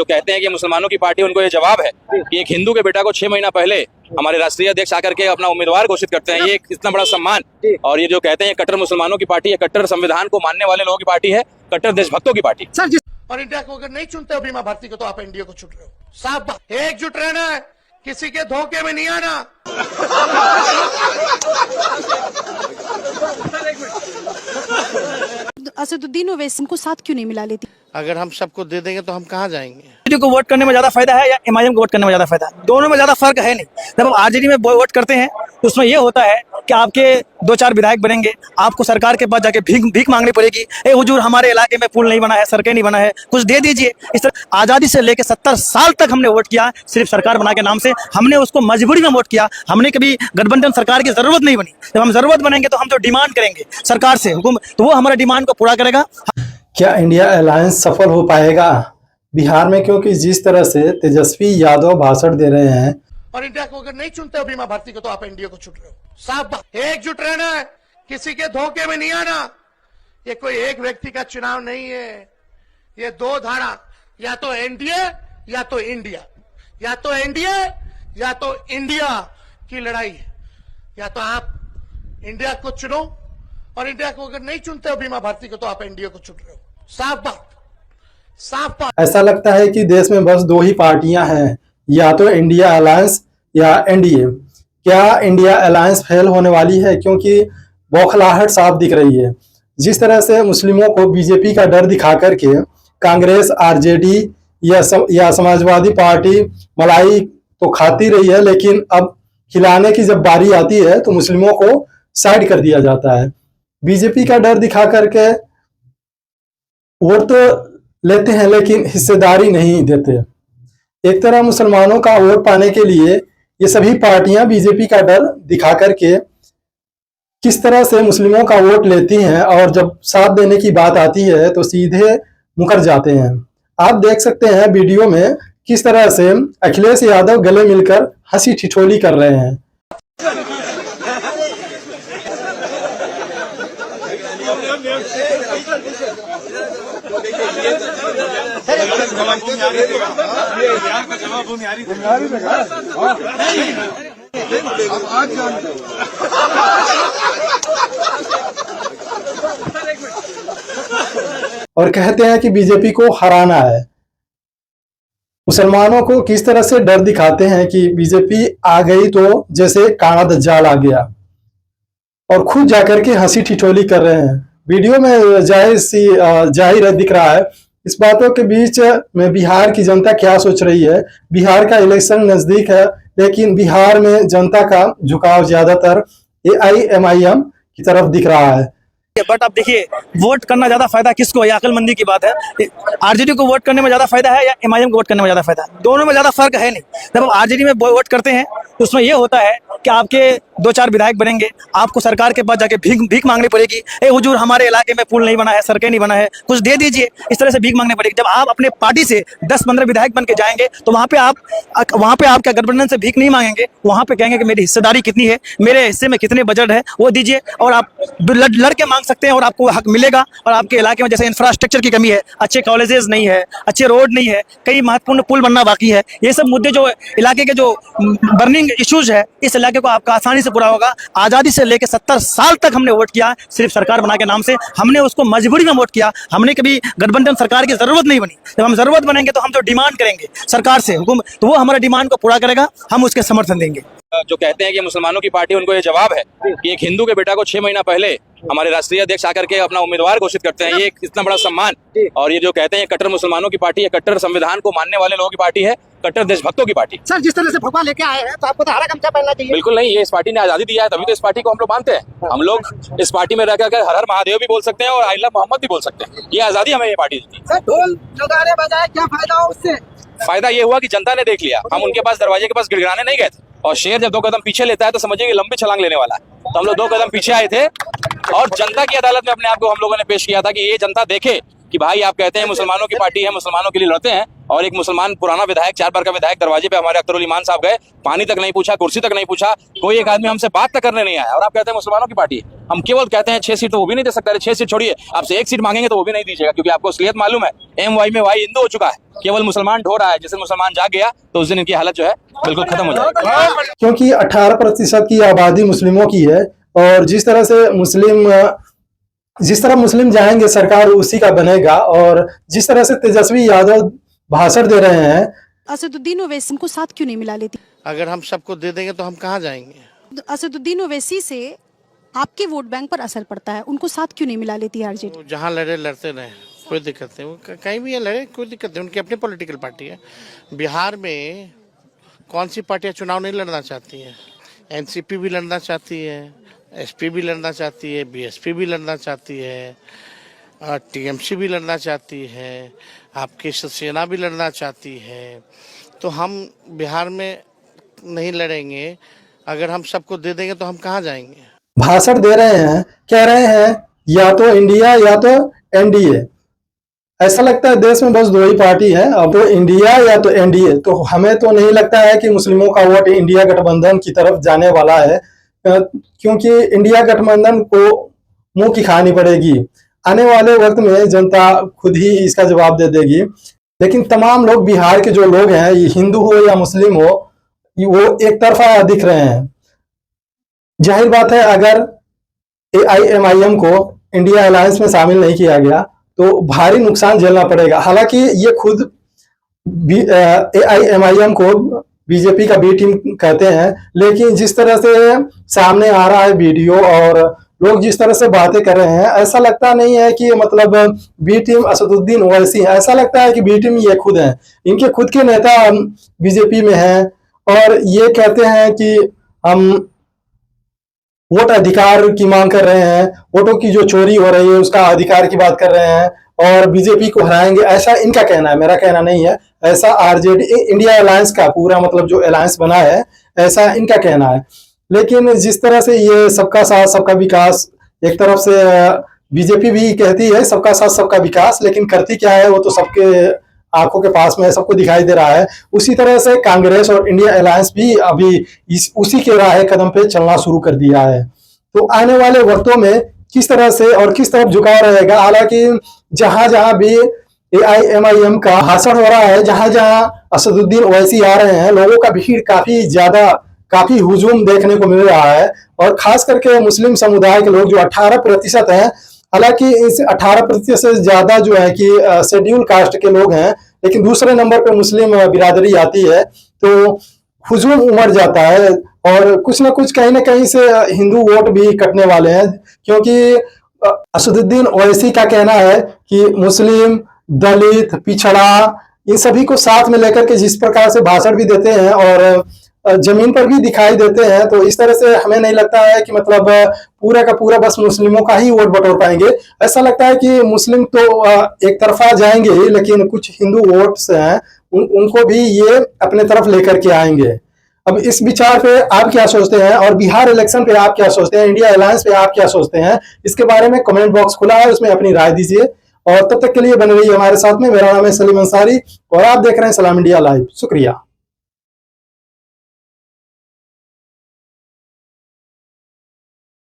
जो कहते हैं कि मुसलमानों की पार्टी, उनको ये जवाब है कि एक हिंदू के बेटा को 6 महीना पहले हमारे राष्ट्रीय अध्यक्ष आकर के अपना उम्मीदवार घोषित करते हैं। ये एक इतना बड़ा सम्मान। और ये जो कहते हैं कट्टर मुसलमानों की पार्टी है, कट्टर संविधान को मानने वाले लोगों की पार्टी है, कट्टर देशभक्तों की पार्टी। और इंडिया को अगर नहीं चुनते हो बीमा भारती को, तो आप एनडीए को चुन रहे हो। साफ बात, एकजुट रहना है, किसी के धोखे में नहीं आना। असदुद्दीन ओवैसी को साथ क्यों नहीं मिला लेती? अगर हम सबको दे देंगे तो हम कहाँ जाएंगे? आरजेडी को वोट करने में ज्यादा फायदा है या एमआईएम को वोट करने में ज्यादा फायदा है? दोनों में ज्यादा फर्क है नहीं। जब हम आरजेडी में वोट करते हैं तो उसमें यह होता है कि आपके 2-4 विधायक बनेंगे, आपको सरकार के पास जाके भीख मांगनी पड़ेगी। ए हुजूर, हमारे इलाके में पुल नहीं बना है, सड़कें नहीं बना है, कुछ दे दीजिए। इस तरह आजादी से लेकर 70 साल तक हमने वोट किया सिर्फ सरकार बना के नाम से। हमने उसको मजबूरी में वोट किया, हमने कभी गठबंधन सरकार की जरूरत नहीं बनी। जब हम जरूरत बनेंगे तो हम जो डिमांड करेंगे सरकार से, तो वो हमारे डिमांड को पूरा करेगा। क्या इंडिया अलायंस सफल हो पाएगा बिहार में? क्योंकि जिस तरह से तेजस्वी यादव भाषण दे रहे हैं, और इंडिया को अगर नहीं चुनते हो बीमा भारती को, तो आप एनडीए को चुन रहे हो। साफ बात, एकजुट रहना है, किसी के धोखे में नहीं आना। ये कोई एक व्यक्ति का चुनाव नहीं है, ये 2 धारा, या तो एनडीए या तो इंडिया, या तो एनडीए या तो इंडिया की लड़ाई है। या तो आप इंडिया को चुनो, और इंडिया को अगर नहीं चुनते हो बीमा भारती को, तो आप एनडीए को चुन रहे हो। साफ बात, साफ बात। ऐसा लगता है कि देश में बस 2 ही पार्टियां हैं, या तो इंडिया अलायंस या एनडीए। क्या इंडिया अलायंस फेल होने वाली है? क्योंकि बौखलाहट साफ दिख रही है। जिस तरह से मुस्लिमों को बीजेपी का डर दिखा करके कांग्रेस, आरजेडी या समाजवादी पार्टी मलाई तो खाती रही है, लेकिन अब खिलाने की जब बारी आती है तो मुस्लिमों को साइड कर दिया जाता है। बीजेपी का डर दिखा करके वोट तो लेते हैं लेकिन हिस्सेदारी नहीं देते। एक तरह मुसलमानों का वोट पाने के लिए ये सभी पार्टियां बीजेपी का डर दिखा करके किस तरह से मुस्लिमों का वोट लेती हैं, और जब साथ देने की बात आती है तो सीधे मुकर जाते हैं। आप देख सकते हैं वीडियो में किस तरह से अखिलेश यादव गले मिलकर हंसी ठिठोली कर रहे हैं। और कहते हैं कि बीजेपी को हराना है। मुसलमानों को किस तरह से डर दिखाते हैं कि बीजेपी आ गई तो जैसे काना दज्जाल आ गया, और खुद जाकर के हंसी ठिठोली कर रहे हैं। वीडियो में जाहिर दिख रहा है। इस बातों के बीच में बिहार की जनता क्या सोच रही है? बिहार का इलेक्शन नजदीक है, लेकिन बिहार में जनता का झुकाव ज्यादातर एआईएमआईएम की तरफ दिख रहा है। बट अब देखिए, वोट करना ज्यादा फायदा किसको है? अक्लमंदी की बात है। आरजेडी को वोट करने में ज्यादा फायदा है या एमआईएम को वोट करने में ज्यादा फायदा है? दोनों में ज्यादा फर्क है नहीं। जब हम आरजेडी में वोट करते हैं तो उसमें यह होता है कि आपके 2-4 विधायक बनेंगे, आपको सरकार के पास जाके भीख मांगनी पड़ेगी। ए हुजूर, हमारे इलाके में पुल नहीं बना है, सड़कें नहीं बना है, कुछ दे दीजिए। इस तरह से भीख मांगनी पड़ेगी। जब आप अपने पार्टी से 10-15 विधायक बन के जाएंगे तो वहां पे आप क्या गठबंधन से भीख नहीं मांगेंगे, वहां पे कहेंगे कि मेरी हिस्सेदारी कितनी है, मेरे हिस्से में कितने बजट है, वो दीजिए। और आप लड़ के मांग सकते हैं और आपको हक मिलेगा। और आपके इलाके में जैसे इंफ्रास्ट्रक्चर की कमी है, अच्छे कॉलेजेस नहीं है, अच्छे रोड नहीं है, कई महत्वपूर्ण पुल बनना बाकी है, ये सब मुद्दे जो इलाके के जो बर्निंग इश्यूज है, इस इलाके को आपका आसानी से पूरा होगा। आजादी से लेकर 70 साल तक हमने वोट किया सिर्फ सरकार बना के नाम से। हमने उसको मजबूरी में वोट किया, हमने कभी गठबंधन सरकार की जरूरत नहीं बनी। जब हम जरूरत बनेंगे तो हम जो डिमांड करेंगे सरकार से, तो वो हमारे डिमांड को पूरा करेगा, हम उसके समर्थन देंगे। जो कहते हैं कि मुसलमानों की पार्टी, उनको ये जवाब है कि एक हिंदू के बेटा को 6 महीना पहले हमारे राष्ट्रीय अध्यक्ष आकर के अपना उम्मीदवार घोषित करते हैं। ये एक इतना बड़ा सम्मान। और ये जो कहते हैं कट्टर मुसलमानों की पार्टी है, कट्टर संविधान को मानने वाले लोगों की पार्टी है, कट्टर देशभक्तों की पार्टी। सर, जिस तरह से भगवा लेके आए हैं तो आपको तो हरा गमछा पहनना चाहिए। बिल्कुल नहीं, ये इस पार्टी ने आजादी दिया है, तभी तो इस पार्टी को हम लोग मानते हैं। हम लोग इस पार्टी में रहकर हर हर महादेव भी बोल सकते हैं और आई लव मोहम्मद भी बोल सकते हैं। ये आजादी हमें ये पार्टी दी। सर, ढोल नगाड़े बजाए क्या फायदा हो उससे? फायदा ये हुआ कि जनता ने देख लिया। हम उनके पास दरवाजे के पास गिड़गिड़ाने नहीं गए थे, और शेर जब 2 कदम पीछे लेता है तो समझिए कि लंबी छलांग लेने वाला है। तो हम लोग 2 कदम पीछे आए थे और जनता की अदालत में अपने आप को हम लोगों ने पेश किया था कि ये जनता देखे कि भाई आप कहते हैं मुसलमानों की पार्टी है, मुसलमानों के लिए लड़ते हैं। और एक मुसलमान पुराना विधायक, 4 बार का विधायक, दरवाजे पे हमारे अख्तरुल ईमान साहब गए, पानी तक नहीं पूछा, कुर्सी तक नहीं पूछा, कोई एक आदमी हमसे बात तक करने नहीं आया, और आप कहते हैं मुसलमानों की पार्टी है। हम केवल कहते हैं 6 सीट तो वो भी नहीं दे सकता। 6 सीट छोड़िए, आपसे 1 सीट मांगेंगे तो वो भी नहीं दीजिएगा, क्योंकि आपको असलियत मालूम है। MY में वाई हिंदू हो चुका है, केवल मुसलमान ढो रहा है। जिस दिन मुसलमान जाग गया तो उस दिन इनकी हालत जो है बिल्कुल खत्म हो जाएगी। क्योंकि 18% की आबादी मुस्लिमों की है, और जिस तरह मुस्लिम जाएंगे सरकार उसी का बनेगा। और जिस तरह से तेजस्वी यादव भाषण दे रहे हैं, असदुद्दीन ओवैसी को साथ क्यों नहीं मिला लेती? अगर हम सबको दे देंगे तो हम कहाँ जाएंगे? असदुद्दीन ओवैसी से आपके वोट बैंक पर असर पड़ता है, उनको साथ क्यों नहीं मिला लेती आरजेडी? वो जहाँ लड़े लड़ते रहे, कोई दिक्कत नहीं। वो कहीं भी लड़े, कोई दिक्कत नहीं। उनकी अपनी पॉलिटिकल पार्टी है। बिहार में कौन सी पार्टियां चुनाव नहीं लड़ना चाहती हैं? एनसीपी भी लड़ना चाहती है, एसपी भी लड़ना चाहती है, बीएसपी भी लड़ना चाहती है, टीएमसी भी लड़ना चाहती है, आपकी शिवसेना भी लड़ना चाहती है। तो हम बिहार में नहीं लड़ेंगे। अगर हम सबको दे देंगे तो हम कहाँ जाएंगे? भाषण दे रहे हैं, कह रहे हैं या तो इंडिया या तो एनडीए। ऐसा लगता है देश में बस दो ही पार्टी है, अब तो इंडिया या तो एनडीए। तो हमें तो नहीं लगता है कि मुस्लिमों का वोट इंडिया गठबंधन की तरफ जाने वाला है, क्योंकि इंडिया गठबंधन को मुंह की खानी पड़ेगी। आने वाले वक्त में जनता खुद ही इसका जवाब दे देगी। लेकिन तमाम लोग, बिहार के जो लोग हैं, ये हिंदू हो या मुस्लिम हो, वो एक तरफा दिख रहे हैं। जाहिर बात है, अगर AIMIM को इंडिया अलायंस में शामिल नहीं किया गया तो भारी नुकसान झेलना पड़ेगा। हालांकि ये खुद AIMIM को बीजेपी का बी टीम कहते हैं, लेकिन जिस तरह से सामने आ रहा है वीडियो और लोग जिस तरह से बातें कर रहे हैं, ऐसा लगता नहीं है कि मतलब बी टीम असदुद्दीन ओवैसी है। ऐसा लगता है कि बी टीम ये खुद है। इनके खुद के नेता बीजेपी में हैं और ये कहते हैं कि हम वोट अधिकार की मांग कर रहे हैं, वोटों की जो चोरी हो रही है उसका अधिकार की बात कर रहे हैं और बीजेपी को हराएंगे, ऐसा इनका कहना है, मेरा कहना नहीं है। ऐसा आरजेडी इंडिया अलायंस का पूरा मतलब जो अलायंस बना है, ऐसा इनका कहना है। लेकिन जिस तरह से ये सबका साथ सबका विकास, एक तरफ से बीजेपी भी कहती है सबका साथ सबका विकास, लेकिन करती क्या है वो तो सबके आंखों के पास में सबको दिखाई दे रहा है। उसी तरह से कांग्रेस और इंडिया अलायंस भी अभी उसी के राह कदम पे चलना शुरू कर दिया है। तो आने वाले वक्तों में किस तरह से और किस तरफ झुकाव रहेगा, हालांकि जहां जहां भी AIMIM का भाषण हो रहा है, जहां जहां असदुद्दीन ओवैसी आ रहे हैं, लोगों का भीड़ काफी हुजूम देखने को मिल रहा है। और खास करके मुस्लिम समुदाय के लोग जो 18% हैं, हालांकि इस 18% से ज्यादा जो है कि शेड्यूल कास्ट के लोग हैं, लेकिन दूसरे नंबर पे मुस्लिम बिरादरी आती है, तो हुजूम उमड़ जाता है और कुछ ना कुछ कहीं ना कहीं से हिंदू वोट भी कटने वाले हैं। क्योंकि असदुद्दीन ओवैसी का कहना है कि मुस्लिम, दलित, पिछड़ा, इन सभी को साथ में लेकर के जिस प्रकार से भाषण भी देते हैं और जमीन पर भी दिखाई देते हैं, तो इस तरह से हमें नहीं लगता है कि मतलब पूरा का पूरा बस मुस्लिमों का ही वोट बटोर पाएंगे। ऐसा लगता है कि मुस्लिम तो एक तरफा जाएंगे ही, लेकिन कुछ हिंदू वोट्स हैं उनको भी ये अपने तरफ लेकर के आएंगे। अब इस विचार पे आप क्या सोचते हैं और बिहार इलेक्शन पे आप क्या सोचते हैं, इंडिया अलायंस पे आप क्या सोचते हैं, इसके बारे में कमेंट बॉक्स खुला है, उसमें अपनी राय दीजिए। और तब तक के लिए बने रहिए हमारे साथ में। मेरा नाम है सलीम अंसारी और आप देख रहे हैं सलाम इंडिया लाइव। शुक्रिया।